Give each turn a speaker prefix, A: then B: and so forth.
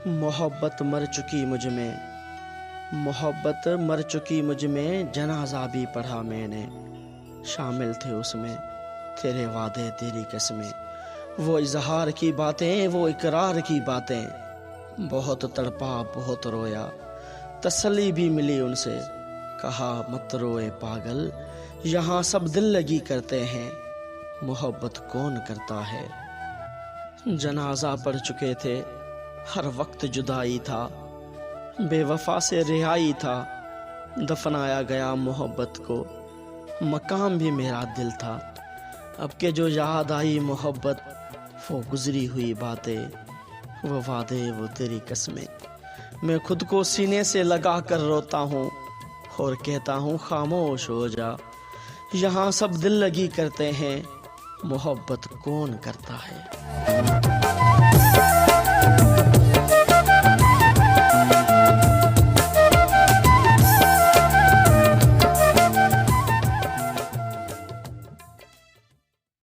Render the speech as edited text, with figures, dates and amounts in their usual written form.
A: मोहब्बत मर चुकी मुझ में, मोहब्बत मर चुकी मुझ में, जनाजा भी पढ़ा मैंने। शामिल थे उसमें तेरे वादे तेरी कसमें, वो इजहार की बातें, वो इकरार की बातें। बहुत तड़पा बहुत रोया, तसल्ली भी मिली उनसे। कहा मत रोए पागल, यहाँ सब दिल लगी करते हैं, मोहब्बत कौन करता है। जनाजा पढ़ चुके थे, हर वक्त जुदाई था, बेवफा से रिहाई था। दफनाया गया मोहब्बत को, मकाम भी मेरा दिल था। अब के जो याद आई मोहब्बत, वो गुजरी हुई बातें, वो वादे वो तेरी कसमें। मैं खुद को सीने से लगा कर रोता हूँ और कहता हूँ खामोश हो जा। यहाँ सब दिल लगी करते हैं, मोहब्बत कौन करता है।